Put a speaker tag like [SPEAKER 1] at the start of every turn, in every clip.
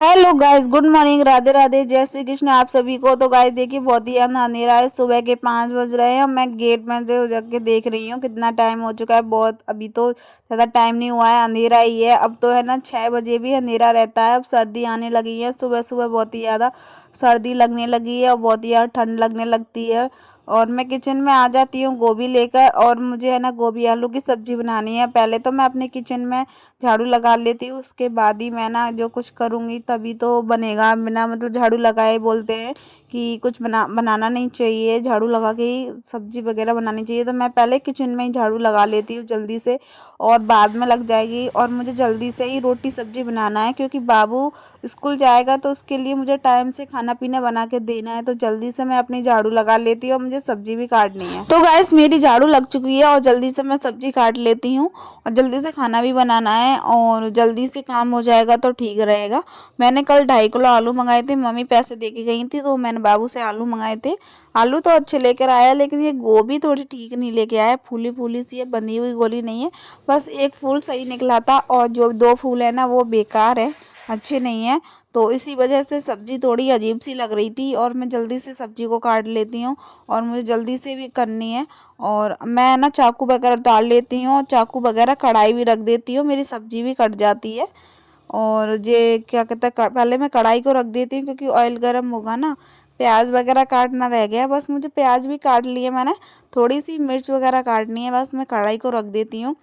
[SPEAKER 1] Hello guys, good morning, Radhe Radhe, जय श्री कृष्ण आप सभी को। तो गाइस देखिए, बहुत ही अंधेरा है, सुबह के 5 बज रहे हैं। मैं गेट में से जाके देख रही हूँ कितना टाइम हो चुका है। बहुत अभी तो ज़्यादा टाइम नहीं हुआ है, अंधेरा ही है। अब तो है ना 6 बजे भी अंधेरा रहता है। अब सर्दी आने लगी है, सुबह सुबह बहुत ही ज़्यादा सर्दी लगने लगी है और बहुत ही ज़्यादा ठंड लगने लगती है। और मैं किचन में आ जाती हूँ गोभी लेकर, और मुझे है ना गोभी आलू की सब्जी बनानी है। पहले तो मैं अपने किचन में झाड़ू लगा लेती हूँ, उसके बाद ही मैं ना जो कुछ करूँगी तभी तो बनेगा। बिना मतलब झाड़ू लगाए बोलते हैं कि कुछ बनाना नहीं चाहिए, झाड़ू लगा के ही सब्जी वगैरह बनानी चाहिए। तो मैं पहले किचन में ही झाड़ू लगा लेती हूँ जल्दी से, और बाद में लग जाएगी। और मुझे जल्दी से ही रोटी सब्जी बनाना है, क्योंकि बाबू स्कूल जाएगा तो उसके लिए मुझे टाइम से खाना पीना बना के देना है। तो जल्दी से मैं अपनी झाड़ू लगा लेती हूँ और मुझे सब्जी भी काटनी है। तो गैस मेरी झाड़ू लग चुकी है और जल्दी से मैं सब्जी काट लेती हूँ, और जल्दी से खाना भी बनाना है और जल्दी से काम हो जाएगा तो ठीक रहेगा। मैंने कल 2.5 किलो आलू मंगाए थे, मम्मी पैसे दे के गई थी, तो मैंने बाबू से आलू मंगाए थे। आलू तो अच्छे लेकर आया, लेकिन ये गोभी थोड़ी ठीक नहीं लेके आया, फूली फूली सी है, बंधी हुई गोली नहीं है। बस एक फूल सही निकला था और जो 2 फूल है ना वो बेकार है, अच्छे नहीं है। तो इसी वजह से सब्जी थोड़ी अजीब सी लग रही थी, और मैं जल्दी से सब्जी को काट लेती हूँ और मुझे जल्दी से भी करनी है। और मैं ना चाकू वगैरह डाल लेती हूँ, चाकू वगैरह कढ़ाई भी रख देती हूँ, मेरी सब्जी भी कट जाती है। और ये क्या कहता है, पहले मैं कढ़ाई को रख देती हूँ क्योंकि ऑयल गर्म होगा ना। प्याज वगैरह काटना रह गया, बस मुझे प्याज भी काट लिए मैंने, थोड़ी सी मिर्च वगैरह काटनी है, बस मैं कढ़ाई को रख देती हूँ।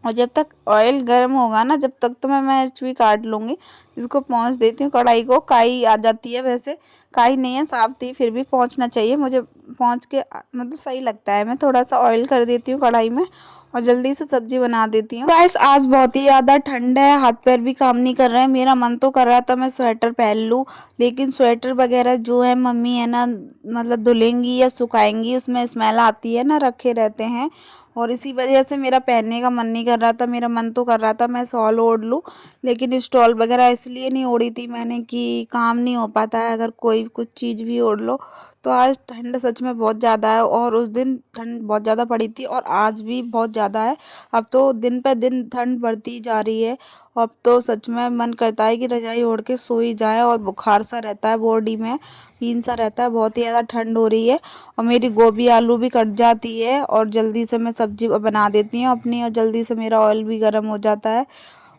[SPEAKER 1] और जब तक ऑयल गर्म होगा ना, जब तक तो मैं मिर्च भी काट लूँगी। इसको पोंछ देती हूँ कढ़ाई को, काई आ जाती है, वैसे काई नहीं है, साफ थी, फिर भी पोंछना चाहिए मुझे। पोंछ के मतलब सही लगता है। मैं थोड़ा सा ऑयल कर देती हूँ कढ़ाई में और जल्दी से सब्जी बना देती हूँ। गाइस आज बहुत ही ज़्यादा ठंड है, हाथ पैर भी काम नहीं कर रहे हैं। मेरा मन तो कर रहा था मैं स्वेटर पहन लूँ, लेकिन स्वेटर वगैरह जो है मम्मी है ना मतलब धुलेंगी या सुखाएंगी, उसमें स्मेल आती है ना, रखे रहते हैं। और इसी वजह से मेरा पहनने का मन नहीं कर रहा था। मेरा मन तो कर रहा था मैं शॉल ओढ़ लूँ, लेकिन स्टॉल वगैरह इसलिए नहीं ओढ़ी थी मैंने कि काम नहीं हो पाता है अगर कोई कुछ चीज़ भी ओढ़ लो। तो आज ठंड सच में बहुत ज़्यादा है, और उस दिन ठंड बहुत ज़्यादा पड़ी थी और आज भी बहुत ज़्यादा है। अब तो दिन पे दिन ठंड बढ़ती जा रही है। अब तो सच में मन करता है कि रजाई ओढ़ के सो ही जाए, और बुखार सा रहता है बॉडी में, पीन सा रहता है, बहुत ही ज़्यादा ठंड हो रही है। और मेरी गोभी आलू भी कट जाती है और जल्दी से मैं सब्जी बना देती हूँ अपनी, और जल्दी से मेरा ऑयल भी गर्म हो जाता है।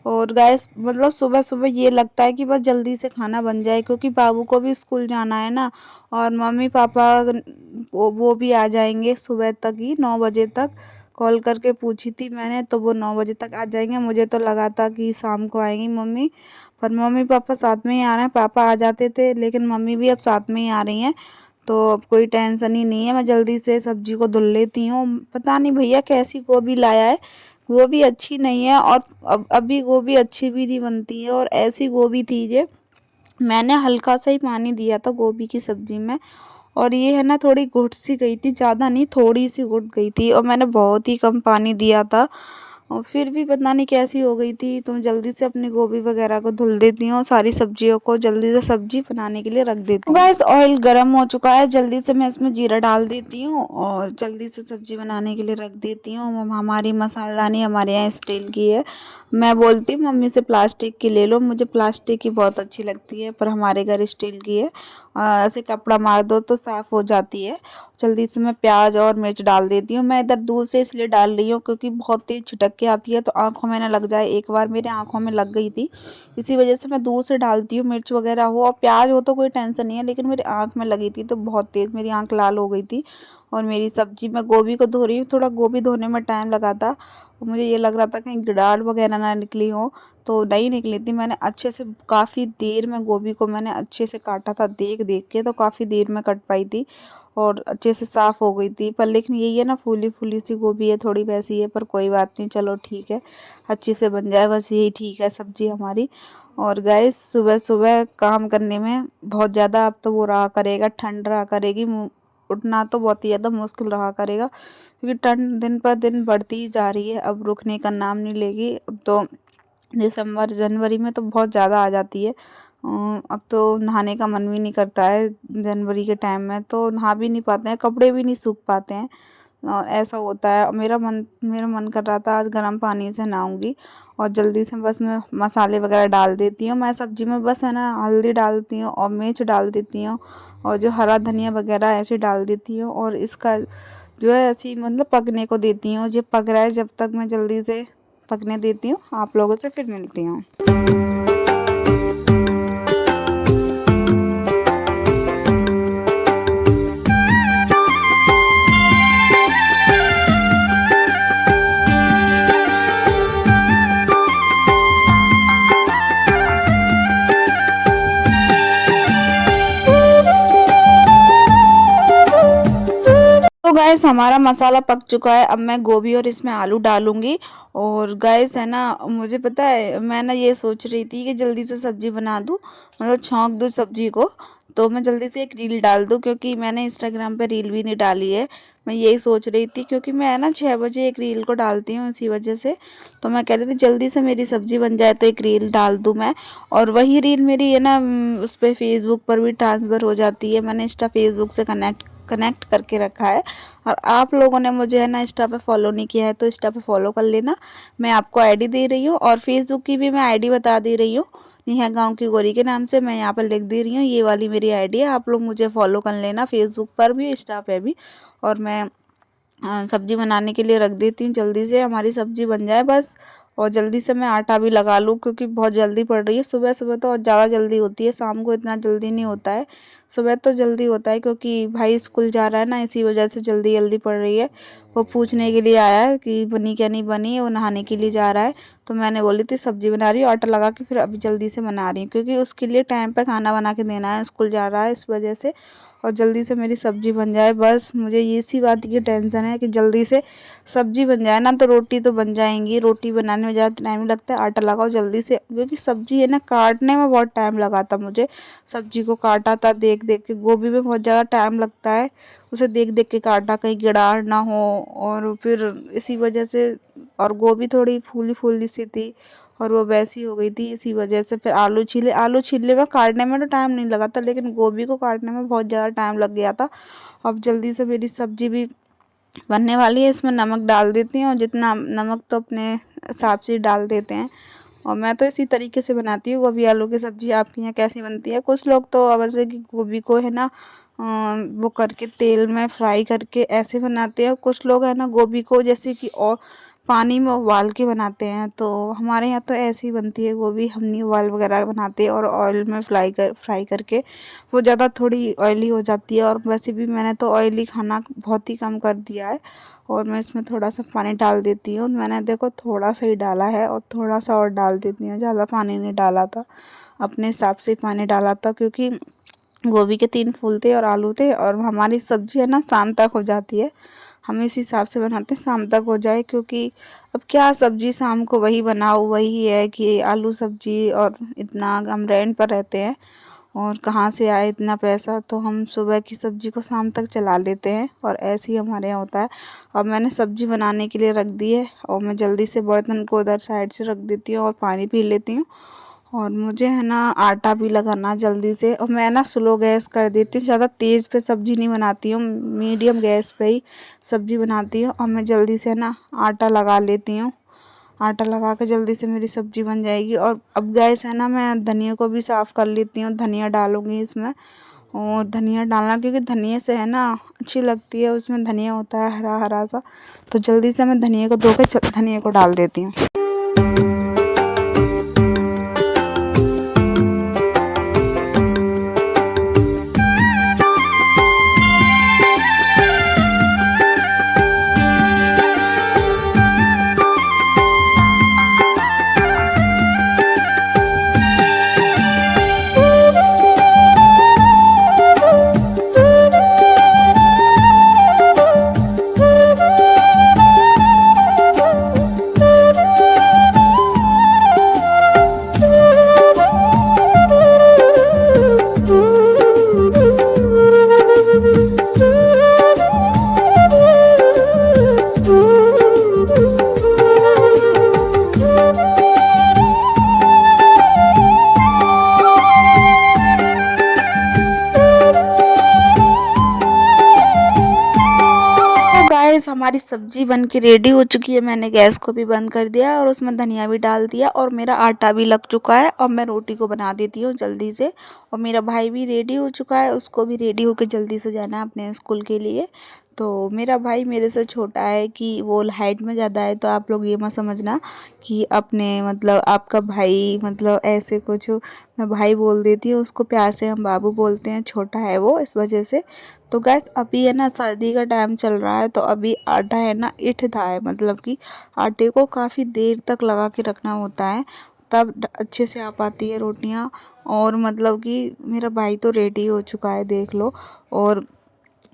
[SPEAKER 1] और गैस मतलब सुबह सुबह ये लगता है कि बस जल्दी से खाना बन जाए, क्योंकि बाबू को भी स्कूल जाना है ना। और मम्मी पापा वो भी आ जाएंगे सुबह तक ही, 9 बजे तक। कॉल करके पूछी थी मैंने, तो वो 9 बजे तक आ जाएंगे। मुझे तो लगा था कि शाम को आएंगी मम्मी, पर मम्मी पापा साथ में ही आ रहे हैं। पापा आ जाते थे, लेकिन मम्मी भी अब साथ में ही आ रही हैं। तो अब कोई टेंशन ही नहीं है, मैं जल्दी से सब्जी को धुल लेती हूँ। पता नहीं भैया कैसी गोभी लाया है, गोभी अच्छी नहीं है, और अभी गोभी अच्छी भी नहीं बनती है। और ऐसी गोभी थी ये, मैंने हल्का सा ही पानी दिया था गोभी की सब्जी में, और ये है ना थोड़ी घुट सी गई थी, ज़्यादा नहीं, थोड़ी सी घुट गई थी, और मैंने बहुत ही कम पानी दिया था। और फिर भी पता नहीं कैसी हो गई थी। तो मैं जल्दी से अपनी गोभी वगैरह को धुल देती हूँ, सारी सब्जियों को जल्दी से सब्जी बनाने के लिए रख देती हूँ। गैस ऑयल गर्म हो चुका है, जल्दी से मैं इसमें जीरा डाल देती हूँ और जल्दी से सब्जी बनाने के लिए रख देती हूँ। हमारी मसालदानी हमारे यहाँ स्टील की है। मैं बोलती हूँ मम्मी से प्लास्टिक की ले लो, मुझे प्लास्टिक की बहुत अच्छी लगती है, पर हमारे घर स्टील की है। ऐसे कपड़ा मार दो तो साफ़ हो जाती है। जल्दी से मैं प्याज और मिर्च डाल देती हूँ। मैं इधर दूर से इसलिए डाल रही हूँ क्योंकि बहुत तेज़ छिटक के आती है, तो आँखों में ना लग जाए। एक बार मेरे आँखों में लग गई थी, इसी वजह से मैं दूर से डालती हूँ। मिर्च वगैरह हो और प्याज हो तो कोई टेंशन नहीं है, लेकिन मेरी आँख में लगी थी तो बहुत तेज़ मेरी आँख लाल हो गई थी। और मेरी सब्जी मैं गोभी को धो रही हूँ, थोड़ा गोभी धोने में टाइम लगा था, और मुझे ये लग रहा था कहीं गिडार वगैरह ना निकली हो, तो नहीं निकली थी। मैंने अच्छे से काफ़ी देर में गोभी को मैंने अच्छे से काटा था, देख देख के, तो काफ़ी देर में कट पाई थी और अच्छे से साफ़ हो गई थी। पर लेकिन यही है ना, फूली फूली सी गोभी है, थोड़ी वैसी है, पर कोई बात नहीं, चलो ठीक है, अच्छे से बन जाए, बस यही ठीक है सब्ज़ी हमारी। और गैस सुबह सुबह काम करने में बहुत ज़्यादा अब तो वो रहा करेगा, ठंड रहा करेगी, उठना तो बहुत ही ज़्यादा मुश्किल रहा करेगा, क्योंकि ठंड दिन पर दिन बढ़ती ही जा रही है, अब रुकने का नाम नहीं लेगी। अब तो दिसंबर जनवरी में तो बहुत ज़्यादा आ जाती है। अब तो नहाने का मन भी नहीं करता है, जनवरी के टाइम में तो नहा भी नहीं पाते हैं, कपड़े भी नहीं सूख पाते हैं, और ऐसा होता है। मेरा मन कर रहा था आज गर्म पानी से नहाऊंगी, और जल्दी से बस मैं मसाले वगैरह डाल देती हूँ। मैं सब्जी में बस है ना हल्दी डालती हूँ और मिर्च डाल देती हूँ और जो हरा धनिया वगैरह ऐसे डाल देती हूँ और इसका जो है ऐसे ही मतलब पकने को देती हूँ। जब पक रहा है जब तक मैं जल्दी से पकने देती हूँ। आप लोगों से फिर मिलती हूँ। तो गैस हमारा मसाला पक चुका है। अब मैं गोभी और इसमें आलू डालूंगी। और गैस है ना मुझे पता है मैं ना ये सोच रही थी कि जल्दी से सब्जी बना दूँ, मतलब छौंक दूँ सब्जी को। तो मैं जल्दी से एक रील डाल दूँ क्योंकि मैंने इंस्टाग्राम पे रील भी नहीं डाली है। मैं यही सोच रही थी क्योंकि मैं है ना 6 बजे एक रील को डालती हूँ इसी वजह से। तो मैं कह रही थी जल्दी से मेरी सब्जी बन जाए तो एक रील डाल दूँ मैं। और वही रील मेरी है ना उस पर फेसबुक पर भी ट्रांसफ़र हो जाती है। मैंने इंस्टा फेसबुक से कनेक्ट करके रखा है। और आप लोगों ने मुझे है ना इंस्टा पे फॉलो नहीं किया है तो इंस्टा पे फॉलो कर लेना। मैं आपको आईडी दे रही हूँ और फेसबुक की भी मैं आईडी बता दे रही हूँ। नेहा गांव की गोरी के नाम से मैं यहाँ पर लिख दे रही हूँ। ये वाली मेरी आईडी है, आप लोग मुझे फॉलो कर लेना फेसबुक पर भी इंस्टा पे भी। और मैं सब्जी बनाने के लिए रख देती हूँ जल्दी से हमारी सब्जी बन जाए बस। और जल्दी से मैं आटा भी लगा लूँ क्योंकि बहुत जल्दी पड़ रही है। सुबह सुबह तो ज़्यादा जल्दी होती है, शाम को इतना जल्दी नहीं होता है। सुबह तो जल्दी होता है क्योंकि भाई स्कूल जा रहा है ना, इसी वजह से जल्दी जल्दी पड़ रही है। वो पूछने के लिए आया है कि बनी क्या नहीं बनी, वो नहाने के लिए जा रहा है। तो मैंने बोली थी सब्जी बना रही हूँ, आटा लगा के फिर अभी जल्दी से बना रही हूँ क्योंकि उसके लिए टाइम पे खाना बना के देना है, स्कूल जा रहा है इस वजह से। और जल्दी से मेरी सब्जी बन जाए बस। मुझे ये सी बात की टेंशन है कि जल्दी से सब्जी बन जाए ना तो रोटी तो बन जाएंगी। रोटी बनाने में ज़्यादा टाइम लगता है, आटा लगाओ जल्दी से क्योंकि सब्जी है ना काटने में बहुत टाइम लगा था मुझे। सब्जी को काटा था देख देख के, गोभी में बहुत ज़्यादा टाइम लगता है, उसे देख देख के काटा कहीं गिड़ार ना हो। और फिर इसी वजह से, और गोभी थोड़ी फूली फूली सी थी और वो वैसी हो गई थी इसी वजह से। फिर आलू छीलने में काटने में तो टाइम नहीं लगा था लेकिन गोभी को काटने में बहुत ज़्यादा टाइम लग गया था। अब जल्दी से मेरी सब्जी भी बनने वाली है, इसमें नमक डाल देती हूँ। जितना नमक तो अपने हिसाब से डाल देते हैं। और मैं तो इसी तरीके से बनाती हूँ गोभी आलू की सब्ज़ी। आपके यहाँ कैसी बनती है? कुछ लोग तो वैसे कि गोभी को है ना वो करके तेल में फ्राई करके ऐसे बनाते हैं। कुछ लोग है ना गोभी को जैसे कि और पानी में उबाल के बनाते हैं। तो हमारे यहाँ तो ऐसी ही बनती है गोभी, हम नहीं उबाल वगैरह बनाते और ऑयल में फ्राई करके वो ज़्यादा थोड़ी ऑयली हो जाती है। और वैसे भी मैंने तो ऑयली खाना बहुत ही कम कर दिया है। और मैं इसमें थोड़ा सा पानी डाल देती हूँ। मैंने देखो थोड़ा सा ही डाला है और थोड़ा सा और डाल देती हूँ, ज़्यादा पानी नहीं डाला था, अपने हिसाब से ही पानी डाला था क्योंकि गोभी के 3 फूल थे और आलू थे। और हमारी सब्ज़ी है ना शाम तक हो जाती है, हम इस हिसाब से बनाते हैं शाम तक हो जाए क्योंकि अब क्या सब्ज़ी शाम को वही बनाओ, वही है कि आलू सब्ज़ी। और इतना हम रेंट पर रहते हैं और कहाँ से आए इतना पैसा, तो हम सुबह की सब्ज़ी को शाम तक चला लेते हैं और ऐसे ही हमारे यहाँ होता है। अब मैंने सब्ज़ी बनाने के लिए रख दी है और मैं जल्दी से बर्तन को उधर साइड से रख देती हूँ और पानी पी लेती हूँ। और मुझे है ना आटा भी लगाना जल्दी से। और मैं ना स्लो गैस कर देती हूँ, ज़्यादा तेज़ पे सब्ज़ी नहीं बनाती हूँ, मीडियम गैस पे ही सब्ज़ी बनाती हूँ। और मैं जल्दी से ना आटा लगा लेती हूँ। आटा लगा के जल्दी से मेरी सब्ज़ी बन जाएगी। और अब गैस है ना मैं धनिया को भी साफ़ कर लेती हूँ, धनिया डालूँगी इसमें। और धनिया डालना क्योंकि धनिया से है ना अच्छी लगती है, उसमें धनिया होता है हरा हरा सा। तो जल्दी से मैं धनिया को धो के धनिया को डाल देती हूँ। गैस हमारी सब्जी बन के रेडी हो चुकी है। मैंने गैस को भी बंद कर दिया और उसमें धनिया भी डाल दिया और मेरा आटा भी लग चुका है। और मैं रोटी को बना देती हूँ जल्दी से। और मेरा भाई भी रेडी हो चुका है, उसको भी रेडी होकर जल्दी से जाना है अपने स्कूल के लिए। तो मेरा भाई मेरे से छोटा है कि वो हाइट में ज़्यादा है, तो आप लोग ये मत समझना कि अपने मतलब आपका भाई मतलब ऐसे कुछ। मैं भाई बोल देती हूँ उसको, प्यार से हम बाबू बोलते हैं, छोटा है वो इस वजह से। तो गैस अभी है ना सर्दी का टाइम चल रहा है, तो अभी आटा है ना ईठता है, मतलब कि आटे को काफ़ी देर तक लगा के रखना होता है, तब अच्छे से आ पाती है रोटियां। और मतलब कि मेरा भाई तो रेडी हो चुका है, देख लो। और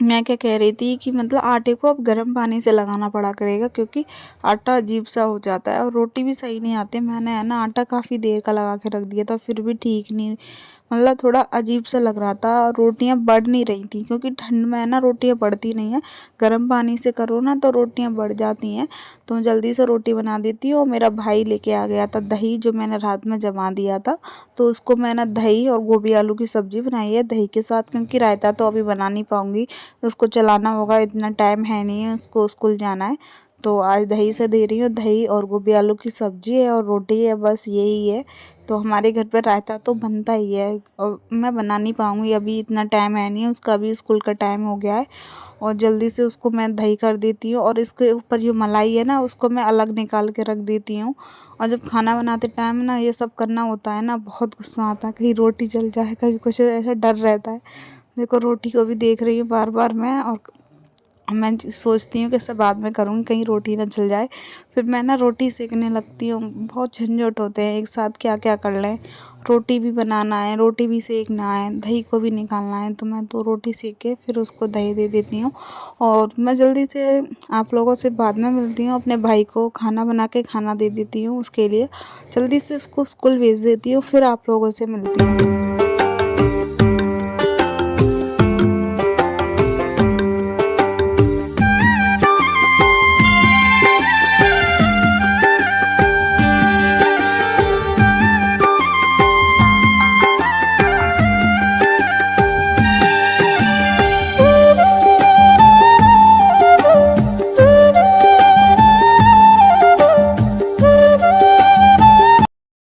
[SPEAKER 1] मैं क्या कह रही थी कि मतलब आटे को अब गर्म पानी से लगाना पड़ा करेगा, क्योंकि आटा अजीब सा हो जाता है और रोटी भी सही नहीं आती। मैंने है ना आटा काफ़ी देर का लगा के रख दिया था, फिर भी ठीक नहीं, मतलब थोड़ा अजीब सा लग रहा था और रोटियां बढ़ नहीं रही थी, क्योंकि ठंड में है ना रोटियां बढ़ती नहीं है। गर्म पानी से करो ना तो रोटियां बढ़ जाती हैं। तो मैं जल्दी से रोटी बना देती हूँ। और मेरा भाई लेके आ गया था दही, जो मैंने रात में जमा दिया था, तो उसको मैंने दही और गोभी आलू की सब्ज़ी बनाई है दही के साथ, क्योंकि रायता तो अभी बना नहीं पाऊँगी, उसको चलाना होगा, इतना टाइम है नहीं है, उसको स्कूल जाना है। तो आज दही से दे रही हूँ, दही और गोभी आलू की सब्ज़ी है और रोटी है, बस यही है। तो हमारे घर पर रायता तो बनता ही है, और मैं बना नहीं पाऊँगी, अभी इतना टाइम है नहीं, उसका अभी स्कूल का टाइम हो गया है। और जल्दी से उसको मैं दही कर देती हूँ, और इसके ऊपर जो मलाई है ना उसको मैं अलग निकाल के रख देती हूँ। और जब खाना बनाते टाइम ना ये सब करना होता है ना, बहुत गुस्सा आता है, कहीं रोटी जल जाए, कभी कुछ ऐसा डर रहता है। देखो रोटी को भी देख रही हूँ बार बार मैं, और मैं सोचती हूँ कि सब बाद में करूँगी, कहीं रोटी ना जल जाए। फिर मैं ना रोटी सेकने लगती हूँ, बहुत झंझट होते हैं एक साथ, क्या क्या कर लें। रोटी भी बनाना है, रोटी भी सेकना है, दही को भी निकालना है, तो मैं तो रोटी सेक के फिर उसको दही दे देती हूँ। और मैं जल्दी से आप लोगों से बाद में मिलती हूँ, अपने भाई को खाना बना के खाना दे देती हूँ उसके लिए, जल्दी से उसको स्कूल भेज देती हूँ, फिर आप लोगों से मिलती हूँ।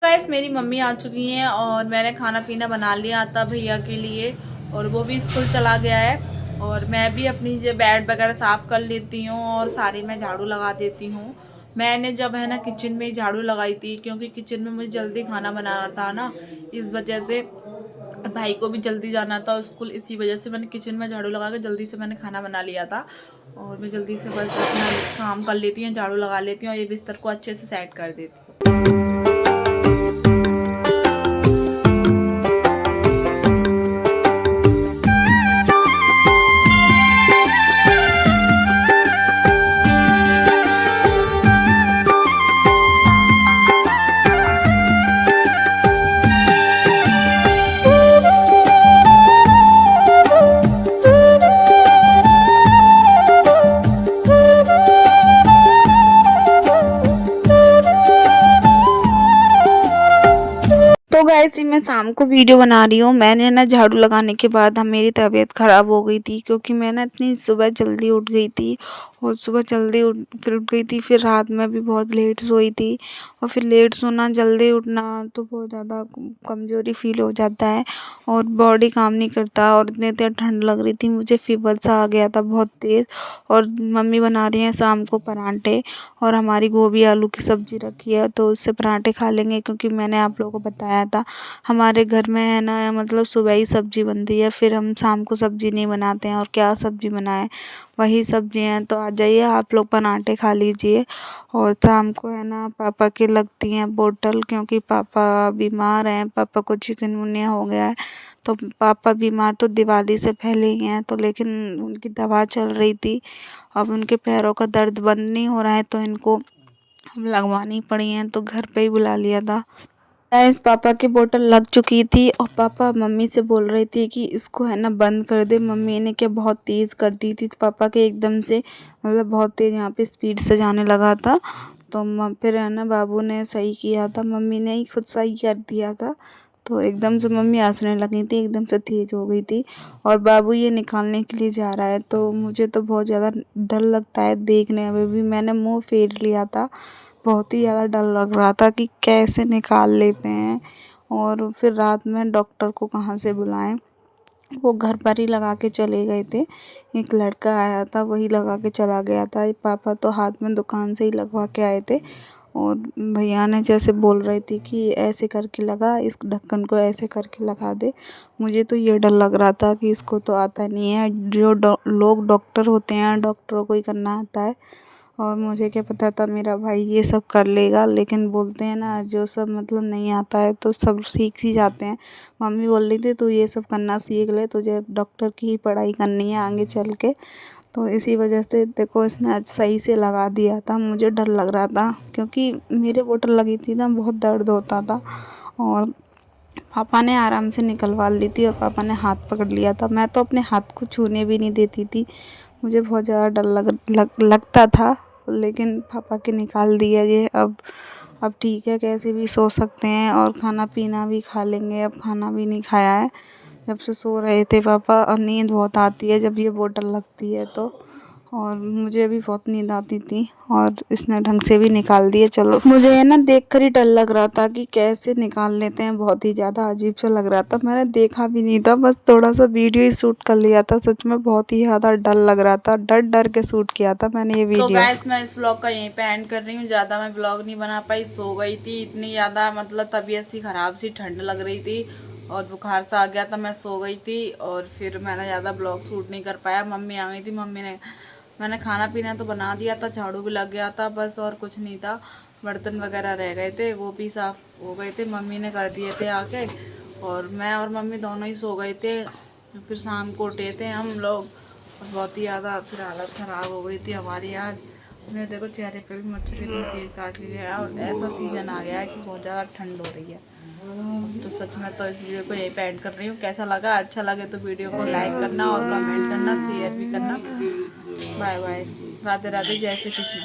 [SPEAKER 2] गाइस मेरी मम्मी आ चुकी हैं और मैंने खाना पीना बना लिया था भैया के लिए, और वो भी स्कूल चला गया है। और मैं भी अपनी जो बेड वगैरह साफ़ कर लेती हूँ और सारी मैं झाड़ू लगा देती हूँ। मैंने जब है ना किचन में ही झाड़ू लगाई थी, क्योंकि किचन में मुझे जल्दी खाना बनाना था ना, इस वजह से भाई को भी जल्दी जाना था स्कूल, इसी वजह से मैंने किचन में झाड़ू लगा के जल्दी से मैंने खाना बना लिया था। और मैं जल्दी से बस अपना काम कर लेती हूँ, झाड़ू लगा लेती हूँ और ये बिस्तर को अच्छे से सेट कर देती हूँ।
[SPEAKER 1] तो गाइस जी मैं शाम को वीडियो बना रही हूँ। मैंने ना झाड़ू लगाने के बाद मेरी तबीयत ख़राब हो गई थी, क्योंकि मैं ना इतनी सुबह जल्दी उठ गई थी, और सुबह जल्दी उठ गई थी, फिर रात में भी बहुत लेट सोई थी। और फिर लेट सोना जल्दी उठना तो बहुत ज़्यादा कमज़ोरी फील हो जाता है, और बॉडी काम नहीं करता। और इतनी तेज़ ठंड लग रही थी, मुझे फीवर सा आ गया था बहुत तेज़। और मम्मी बना रही हैं शाम को परांठे, और हमारी गोभी आलू की सब्ज़ी रखी है, तो उससे पराठे खा लेंगे, क्योंकि मैंने आप लोगों को बताया था हमारे घर में है ना, मतलब सुबह ही सब्ज़ी बनती है, फिर हम शाम को सब्ज़ी नहीं बनाते हैं, और क्या सब्ज़ी बनाएं, वही सब्ज़ी हैं। तो आ जाइए आप लोग पराठे खा लीजिए। और शाम को है ना पापा के लगती हैं बोतल, क्योंकि पापा बीमार हैं, पापा को चिकनगुनिया हो गया है। तो पापा बीमार तो दिवाली से पहले ही हैं, तो लेकिन उनकी दवा चल रही थी, अब उनके पैरों का दर्द बंद नहीं हो रहा है, तो इनको अब लगवानी पड़ी हैं, तो घर पे ही बुला लिया था। गैस पापा की बोतल लग चुकी थी, और पापा मम्मी से बोल रहे थे कि इसको है ना बंद कर दे। मम्मी ने क्या बहुत तेज़ कर दी थी, तो पापा के एकदम से मतलब बहुत तेज़ यहाँ पे स्पीड से जाने लगा था। तो फिर है ना बाबू ने सही किया था, मम्मी ने ही खुद सही कर दिया था। तो एकदम से मम्मी हंसने लगी थी, एकदम से तेज हो गई थी। और बाबू ये निकालने के लिए जा रहा है, तो मुझे तो बहुत ज़्यादा डर लगता है देखने में भी। मैंने मुंह फेर लिया था, बहुत ही ज़्यादा डर लग रहा था कि कैसे निकाल लेते हैं। और फिर रात में डॉक्टर को कहाँ से बुलाएं, वो घर पर ही लगा के चले गए थे। एक लड़का आया था, वही लगा के चला गया था। पापा तो हाथ में दुकान से ही लगवा के आए थे। और भैया ने जैसे बोल रही थी कि ऐसे करके लगा, इस ढक्कन को ऐसे करके लगा दे। मुझे तो ये डर लग रहा था कि इसको तो आता नहीं है, जो लोग डॉक्टर होते हैं डॉक्टरों को ही करना आता है। और मुझे क्या पता था मेरा भाई ये सब कर लेगा। लेकिन बोलते हैं ना, जो सब मतलब नहीं आता है तो सब सीख ही जाते हैं। मम्मी बोल रही थी तू ये सब करना सीख ले, तुझे डॉक्टर की ही पढ़ाई करनी है आगे चल के। तो इसी वजह से देखो इसने आज सही से लगा दिया था। मुझे डर लग रहा था क्योंकि मेरे बोतल लगी थी ना, बहुत दर्द होता था। और पापा ने आराम से निकलवा ली थी और पापा ने हाथ पकड़ लिया था। मैं तो अपने हाथ को छूने भी नहीं देती थी, मुझे बहुत ज़्यादा डर लगता था। लेकिन पापा के निकाल दिया ये। अब ठीक है, कैसे भी सो सकते हैं और खाना पीना भी खा लेंगे। अब खाना भी नहीं खाया है, जब से सो रहे थे पापा। और नींद बहुत आती है जब ये बोतल लगती है तो। और मुझे भी बहुत नींद आती थी और इसने ढंग से भी निकाल दिए। चलो, मुझे है ना देख कर ही डर लग रहा था कि कैसे निकाल लेते हैं, बहुत ही ज़्यादा अजीब सा लग रहा था। मैंने देखा भी नहीं था, बस थोड़ा सा वीडियो ही शूट कर लिया था। सच में बहुत ही ज़्यादा डर लग रहा था, डर डर के शूट किया था मैंने ये
[SPEAKER 2] तो
[SPEAKER 1] वीडियो।
[SPEAKER 2] गाइस मैं इस ब्लॉग का यहीं पे एंड कर रही हूँ। ज़्यादा मैं ब्लॉग नहीं बना पाई, सो गई थी। इतनी ज़्यादा मतलब तबीयत सी ख़राब सी, ठंड लग रही थी और बुखार सा आ गया था, मैं सो गई थी। और फिर मैंने ज़्यादा ब्लॉग शूट नहीं कर पाया। मम्मी आ गई थी, मैंने खाना पीना तो बना दिया था, झाड़ू भी लग गया था बस, और कुछ नहीं था। बर्तन वगैरह रह गए थे, वो भी साफ़ हो गए थे, मम्मी ने कर दिए थे आके। और मैं और मम्मी दोनों ही सो गए थे। फिर शाम को उठे थे हम लोग, बहुत ही ज़्यादा फिर हालत ख़राब हो गई थी हमारी आज। मेरे देखो चेहरे पे भी मच्छर इतनी तेज काट के गया। और ऐसा सीज़न आ गया है कि बहुत ज़्यादा ठंड हो रही है। तो सच में तो इस वीडियो को यही पे एंड कर रही हूँ। कैसा लगा, अच्छा लगे तो वीडियो को लाइक करना और कमेंट करना, शेयर भी करना। बाय बाय, राधे राधे, जय श्री कृष्ण।